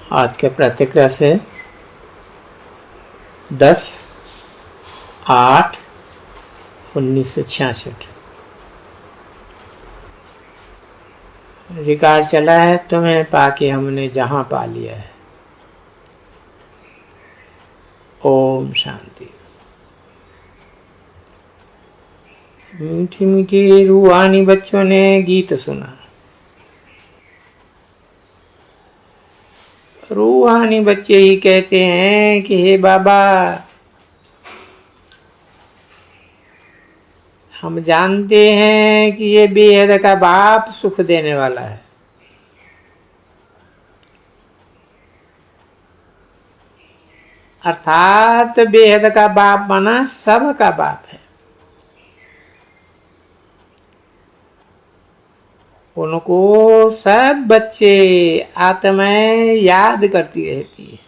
आज के प्रतिक्रिया से 10/8/1966 रिकॉर्ड चला है। तुम्हें पाके हमने जहां पा लिया है। ओम शांति। मीठी मीठी रूहानी बच्चों ने गीत सुना। रूहानी बच्चे ही कहते हैं कि हे बाबा, हम जानते हैं कि ये बेहद का बाप सुख देने वाला है। अर्थात बेहद का बाप माना सब का बाप है। उनको सब बच्चे आत्माएं याद करती रहती है।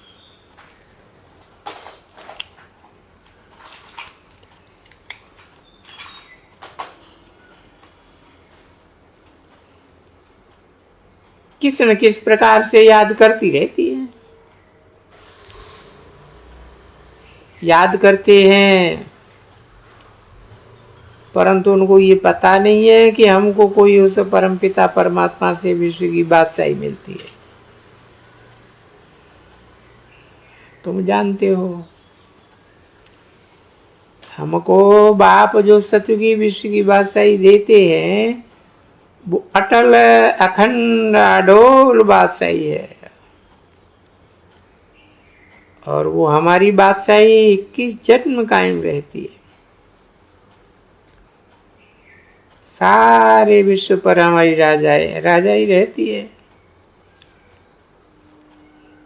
किस न किस प्रकार से याद करती रहती है। याद करते हैं, परंतु उनको ये पता नहीं है कि हमको कोई उस परमपिता परमात्मा से विश्व की बादशाही मिलती है। तुम जानते हो, हमको बाप जो सत्य की विश्व की बादशाही देते हैं वो अटल अखंड अडोल बादशाही है। और वो हमारी बादशाही 21 जन्म कायम रहती है। सारे विश्व पर हमारी राजाई रहती है।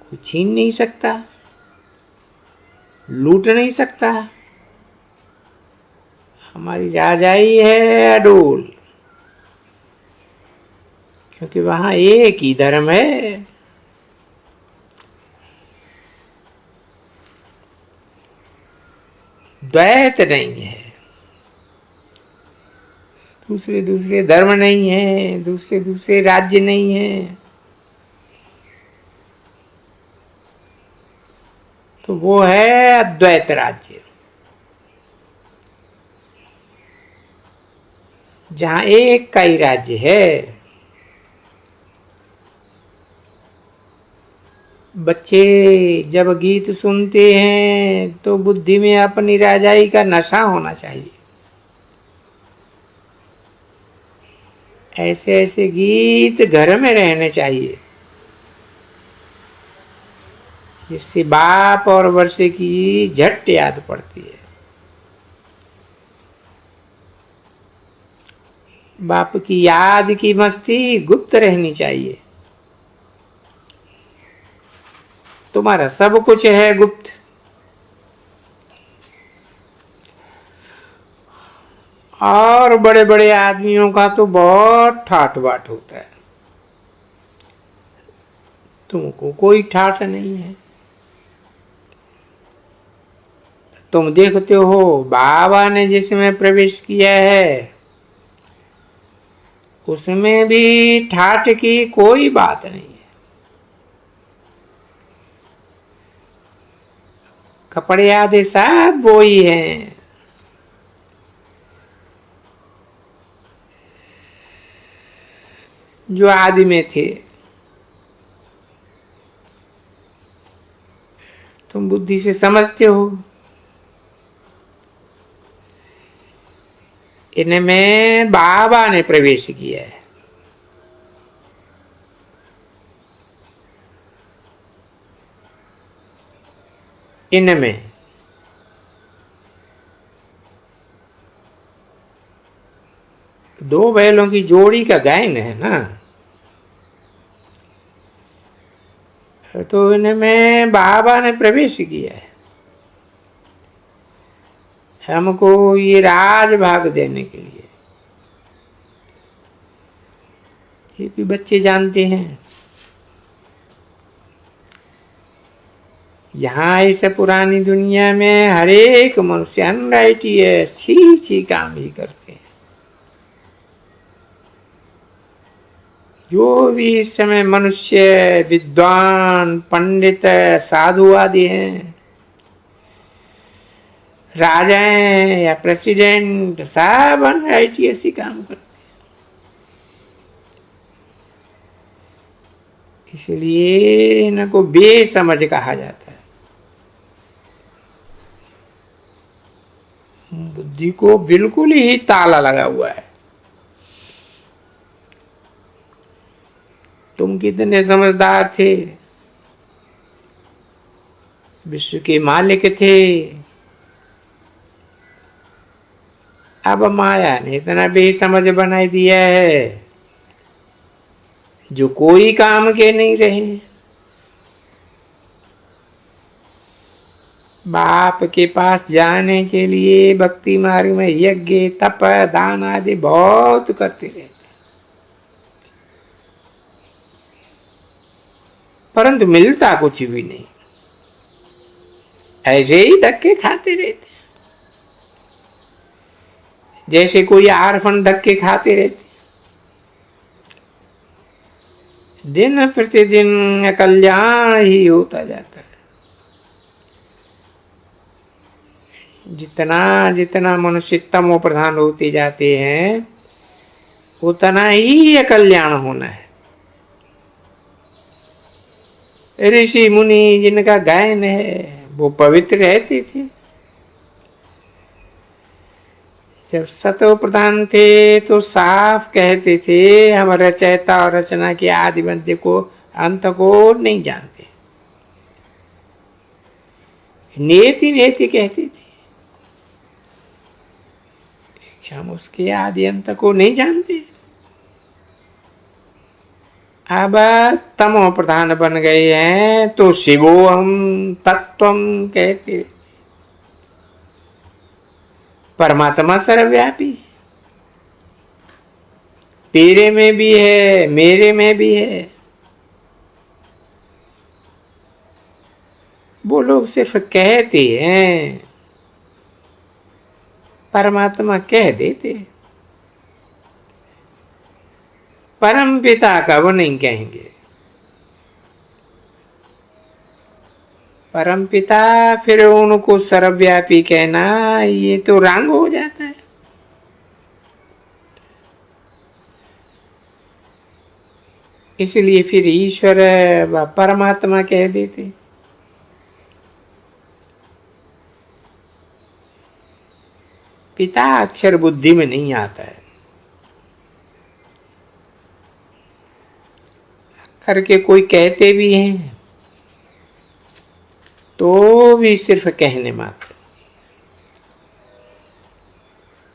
कोई छीन नहीं सकता, लूट नहीं सकता। हमारी राजाई है अडोल, क्योंकि वहां एक ही धर्म है। द्वैत नहीं है, दूसरे धर्म नहीं है, दूसरे राज्य नहीं है। तो वो है अद्वैत राज्य, जहां एक का ही राज्य है। बच्चे जब गीत सुनते हैं तो बुद्धि में अपनी राजाई का नशा होना चाहिए। ऐसे ऐसे गीत घर में रहने चाहिए, जिससे बाप और वर्षे की झट याद पड़ती है। बाप की याद की मस्ती गुप्त रहनी चाहिए। तुम्हारा सब कुछ है गुप्त। और बड़े बड़े आदमियों का तो बहुत ठाठ बाट होता है। तुमको कोई ठाठ नहीं है। तुम देखते हो बाबा ने जिसमें प्रवेश किया है उसमें भी ठाठ की कोई बात नहीं है। कपड़े आदि सब वो ही हैं। जो आदि में थे। तुम बुद्धि से समझते हो, इनमें बाबा ने प्रवेश किया है। इनमें दो बैलों की जोड़ी का गायन है ना, तो इनमें बाबा ने प्रवेश किया है हमको ये राज भाग देने के लिए। ये भी बच्चे जानते हैं। यहाँ इस पुरानी दुनिया में हर एक मनुष्य अनराइटियस छी काम ही करते हैं। जो भी इस समय मनुष्य, विद्वान, पंडित, साधु आदि हैं, राजा हैं या प्रेसिडेंट, सब अनराइट ऐसी काम करते। इसलिए इनको बेसमझ कहा जाता है। बुद्धि को बिल्कुल ही ताला लगा हुआ है। तुम कितने समझदार थे, विश्व के मालिक थे, अब माया ने इतना बेसमझ बना दिया है जो कोई काम के नहीं रहे। बाप के पास जाने के लिए भक्ति मार्ग में यज्ञ, तप, दान आदि बहुत करते रहते, परंतु मिलता कुछ भी नहीं, ऐसे ही धक्के खाते रहते, जैसे कोई आरफन धक्के खाते रहते। दिन प्रतिदिन कल्याण ही होता जाता है। जितना जितना मनुष्य तमो प्रधान होते जाते हैं, उतना ही अकल्याण होना है। ऋषि मुनि जिनका गायन है वो पवित्र रहते थे। जब सतो प्रधान थे तो साफ कहते थे, हम रचयिता और रचना के आदि मध्य को, अंत को नहीं जानते। नेति नेति कहते थे, हम उसके आदि अंत को नहीं जानते। अब तमो प्रधान बन गए हैं तो शिवोहम तत्वम कहते। परमात्मा सर्वव्यापी, तेरे में भी है, मेरे में भी है। वो लोग सिर्फ कहते हैं, परमात्मा कह देते। परम पिता का वो नहीं कहेंगे। परम पिता फिर उनको सर्वव्यापी कहना, ये तो रंग हो जाता है। इसलिए फिर ईश्वर व परमात्मा कह देते। पिता अक्षर बुद्धि में नहीं आता है, करके कोई कहते भी हैं तो भी सिर्फ कहने मात्र।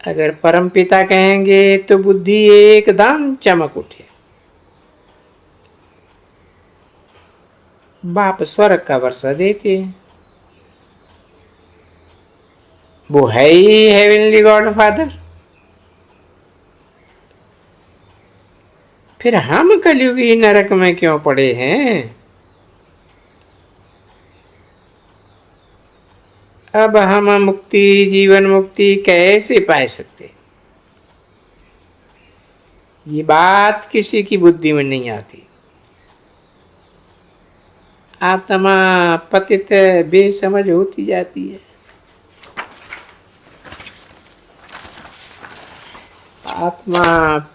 अगर परम पिता कहेंगे तो बुद्धि एकदम चमक उठे। बाप स्वर्ग का वर्षा देते हैं, वो है ही हेवनली गॉड फादर। फिर हम कलयुगी नरक में क्यों पड़े हैं? अब हम मुक्ति, जीवन मुक्ति कैसे पा सकते? ये बात किसी की बुद्धि में नहीं आती। आत्मा पतित बेसमझ होती जाती है। आत्मा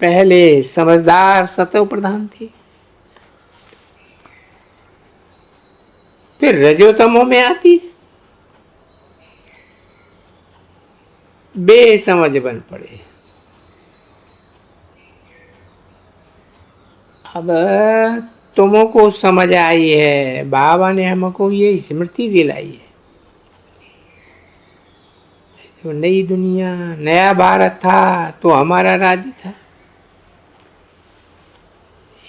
पहले समझदार सतो प्रधान थी, फिर रजोतमो में आती, बेसमझ बन पड़े। अब तुमको समझ आई है, बाबा ने हमको ये स्मृति दिलाई है। तो नई दुनिया, नया भारत था तो हमारा राज्य था,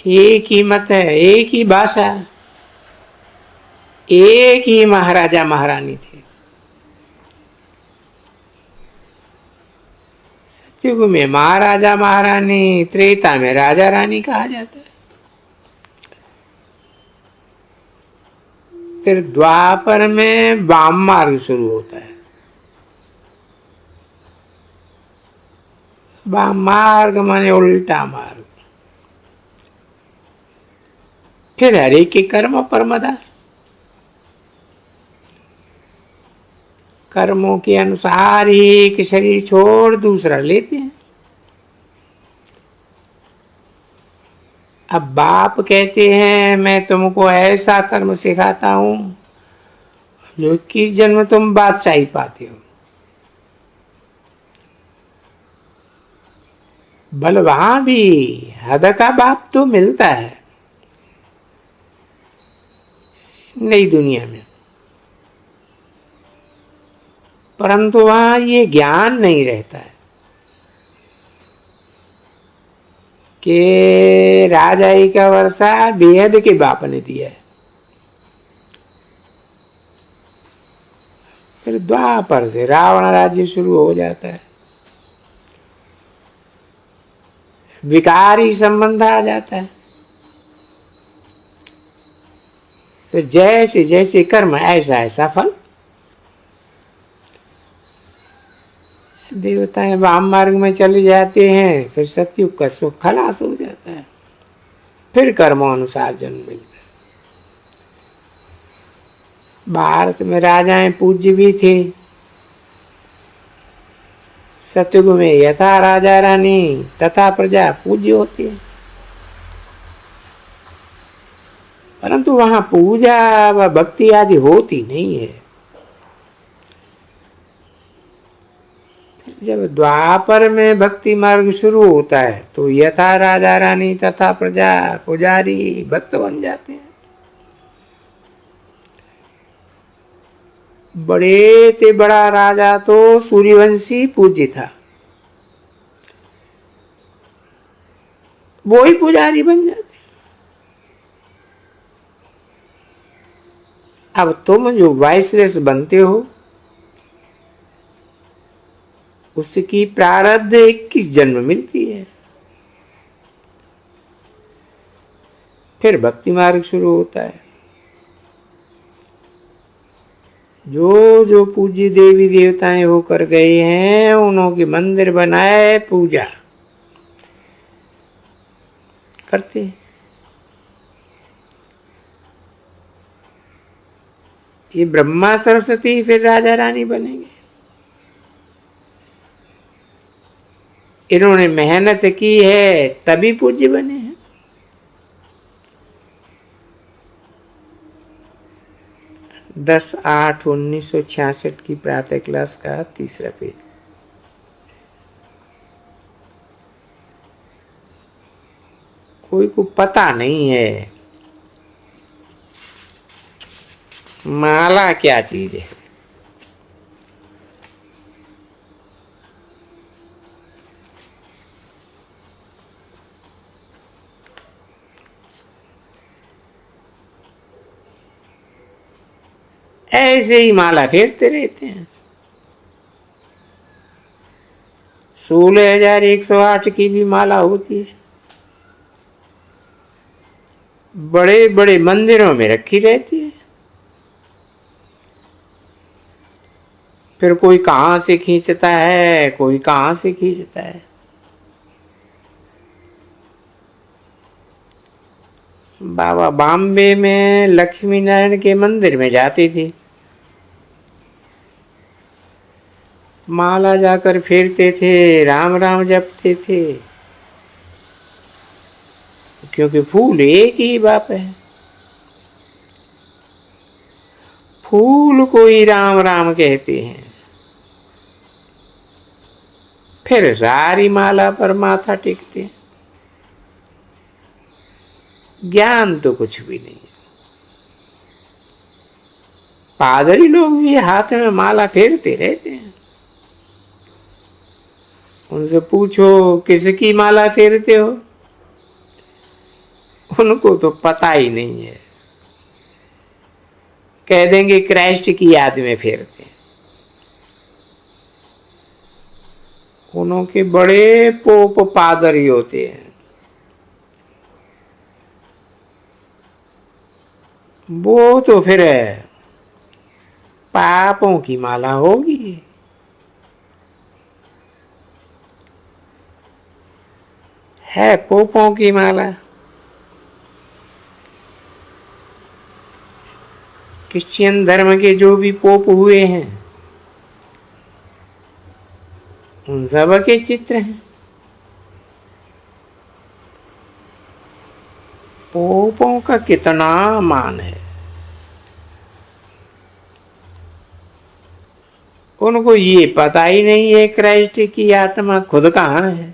एक ही मत है, एक ही भाषा, एक ही महाराजा महारानी थे। सतयुग में महाराजा महारानी, त्रेता में राजा रानी कहा जाता है। फिर द्वापर में वाम मार्ग शुरू होता है। वाम मार्ग माने उल्टा मार्ग। फिर हर एक के कर्म पर मदार, कर्मों के अनुसार एक शरीर छोड़ दूसरा लेते हैं। अब बाप कहते हैं मैं तुमको ऐसा कर्म सिखाता हूं जो 21 जन्म तुम बादशाही पाते हो। बल वहां भी हद का बाप तो मिलता है नई दुनिया में, परंतु वहां ये ज्ञान नहीं रहता है कि राजाई का वर्षा बेहद के बाप ने दिया है। फिर द्वापर से रावण राज्य शुरू हो जाता है, विकारी संबंध आ जाता है। तो जैसे जैसे कर्म ऐसा ऐसा फल। देवताएं वाम मार्ग में चले जाते हैं, फिर सतयुग का सुख खलास हो जाता है, फिर कर्मों अनुसार जन्म मिलता है। भारत में राजाएं पूज्य भी थे, सतयुग में यथा राजा रानी तथा प्रजा पूज्य होती है, परंतु वहां पूजा व भक्ति आदि होती नहीं है। जब द्वापर में भक्ति मार्ग शुरू होता है तो यथा राजा रानी तथा प्रजा पुजारी भक्त बन जाते हैं। बड़े ते बड़ा राजा तो सूर्यवंशी पूज्य था, वो ही पुजारी बन जाते। अब तुम जो वाइसलेस बनते हो उसकी प्रारब्ध 21 जन्म मिलती है, फिर भक्ति मार्ग शुरू होता है। जो जो पूज्य देवी देवताएं होकर गए हैं उन्होंने मंदिर बनाए, पूजा करते हैं। ये ब्रह्मा सरस्वती फिर राजा रानी बनेंगे। इन्होंने मेहनत की है तभी पूज्य बने हैं। 10/8/1966 की प्रातः क्लास का 3रा पेज। कोई को पता नहीं है माला क्या चीज है। ऐसे ही माला फेरते रहते हैं। 16,108 की भी माला होती है, बड़े बड़े मंदिरों में रखी रहती है। फिर कोई कहां से खींचता है, कोई कहां से खींचता है। बाबा बॉम्बे में लक्ष्मी नारायण के मंदिर में जाती थी, माला जाकर फेरते थे, राम राम जपते थे, क्योंकि फूल एक ही बाप है। फूल को ही राम राम कहते हैं। फिर सारी माला पर माथा टेकते हैं। ज्ञान तो कुछ भी नहीं है। पादरी लोग भी हाथ में माला फेरते रहते हैं। उनसे पूछो किसकी माला फेरते हो, उनको तो पता ही नहीं है। कह देंगे क्राइस्ट की याद में फेरते हैं। उनके बड़े पोप पादरी होते हैं, वो तो फिर पापों की माला होगी। है पोपों की माला। क्रिश्चियन धर्म के जो भी पोप हुए हैं उन सब के चित्र हैं। पोपों का कितना मान है, उनको ये पता ही नहीं है क्राइस्ट की आत्मा खुद कहाँ है।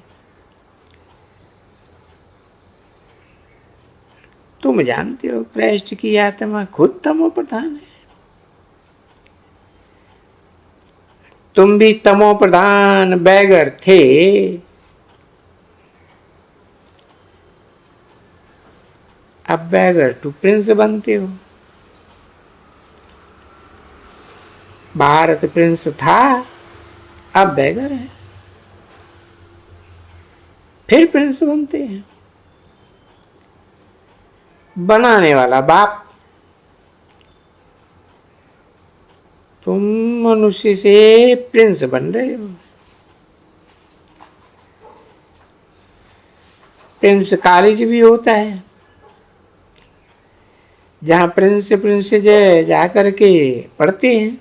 तुम जानते हो क्राइस्ट की आत्मा खुद तमो प्रधान है। तुम भी तमो प्रधान बैगर थे, अब बैगर टू प्रिंस बनते हो। भारत प्रिंस था, अब बैगर है, फिर प्रिंस बनते हैं। बनाने वाला बाप, तुम मनुष्य से प्रिंस बन रहे हो। प्रिंस कॉलेज भी होता है जहां प्रिंस जा करके पढ़ते हैं।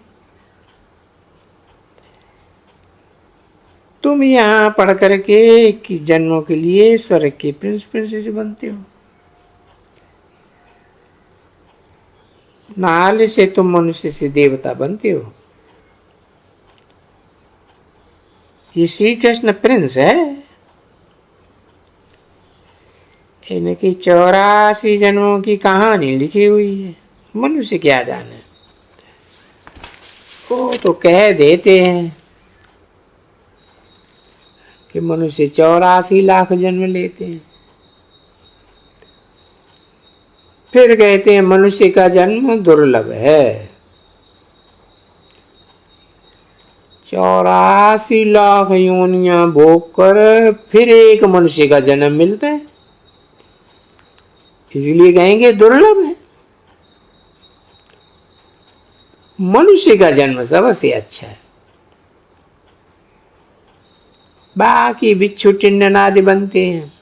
तुम यहाँ पढ़ करके 21 जन्मों के लिए स्वर्ग के प्रिंस प्रिंसेस बनते हो। नाल से तुम मनुष्य से देवता बनते हो। ये श्री कृष्ण प्रिंस है, इनकी 84 जन्मों की कहानी लिखी हुई है। मनुष्य क्या जाने, वो तो कह देते हैं कि मनुष्य 84 लाख जन्म लेते हैं, फिर कहते हैं मनुष्य का जन्म दुर्लभ है। 84 लाख योनियां भोग कर फिर एक मनुष्य का जन्म मिलता है, इसलिए कहेंगे दुर्लभ है। मनुष्य का जन्म सबसे अच्छा है। बाकी बिच्छू टिंडन आदि बनते हैं,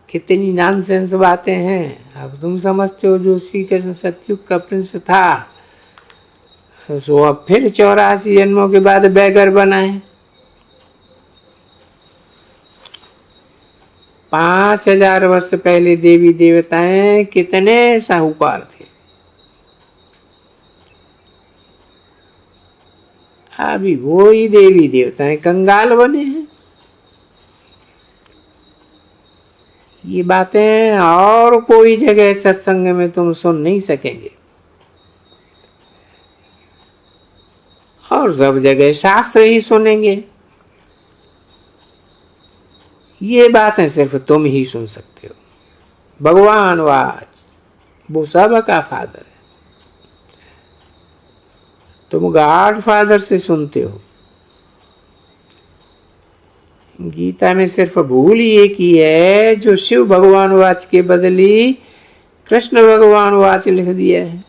कितनी नॉनसेंस बातें हैं। अब तुम समझते हो जो श्री कृष्ण सतयुग का प्रिंस था सो अब फिर 84 जन्मों के बाद बैगर बना है। 5000 वर्ष पहले देवी देवताएं कितने साहूकार थे, अभी वो ही देवी देवताएं कंगाल बने हैं। ये बातें और कोई जगह सत्संग में तुम सुन नहीं सकेंगे, और सब जगह शास्त्र ही सुनेंगे। ये बातें सिर्फ तुम ही सुन सकते हो। भगवान वाच वो सब का फादर है, तुम गॉड फादर से सुनते हो। गीता में सिर्फ भूल ये की है जो शिव भगवान वाच के बदली कृष्ण भगवान वाच लिख दिया है,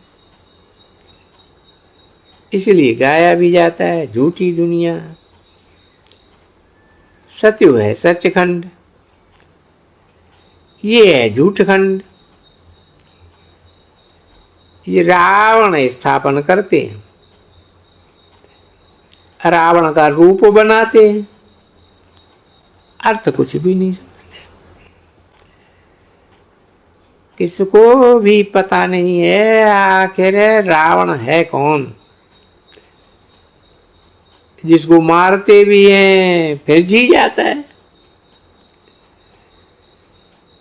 इसलिए गाया भी जाता है झूठी दुनिया। सत्युग है सचखंड, ये है झूठखंड। ये रावण स्थापन करते हैं, रावण का रूप बनाते हैं, अर्थ कुछ भी नहीं समझते। किसको भी पता नहीं है आखिर रावण है कौन, जिसको मारते भी हैं फिर जी जाता है।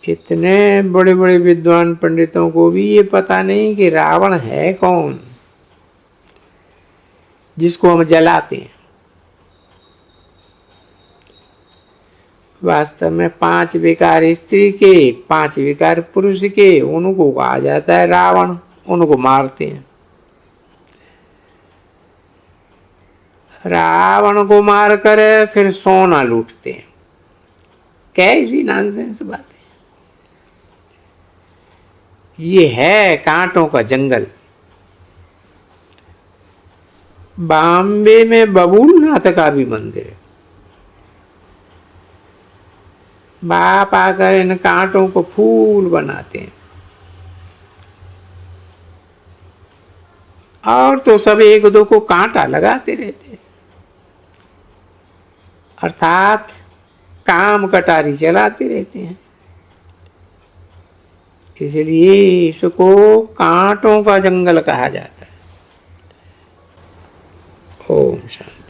इतने बड़े बड़े विद्वान पंडितों को भी ये पता नहीं कि रावण है कौन, जिसको हम जलाते हैं। वास्तव में 5 विकार स्त्री के 5 विकार पुरुष के उनको कहा जाता है रावण, उनको मारते हैं। रावण को मारकर फिर सोना लूटते हैं। कैसी नॉनसेंस बात है। ये है कांटों का जंगल। बॉम्बे में बबूलनाथ का भी मंदिर है। बाप आकर इन कांटों को फूल बनाते हैं। और तो सब एक दो को कांटा लगाते रहते, अर्थात काम कटारी चलाते रहते हैं। इसलिए इसको कांटों का जंगल कहा जाता है। ओम शांति।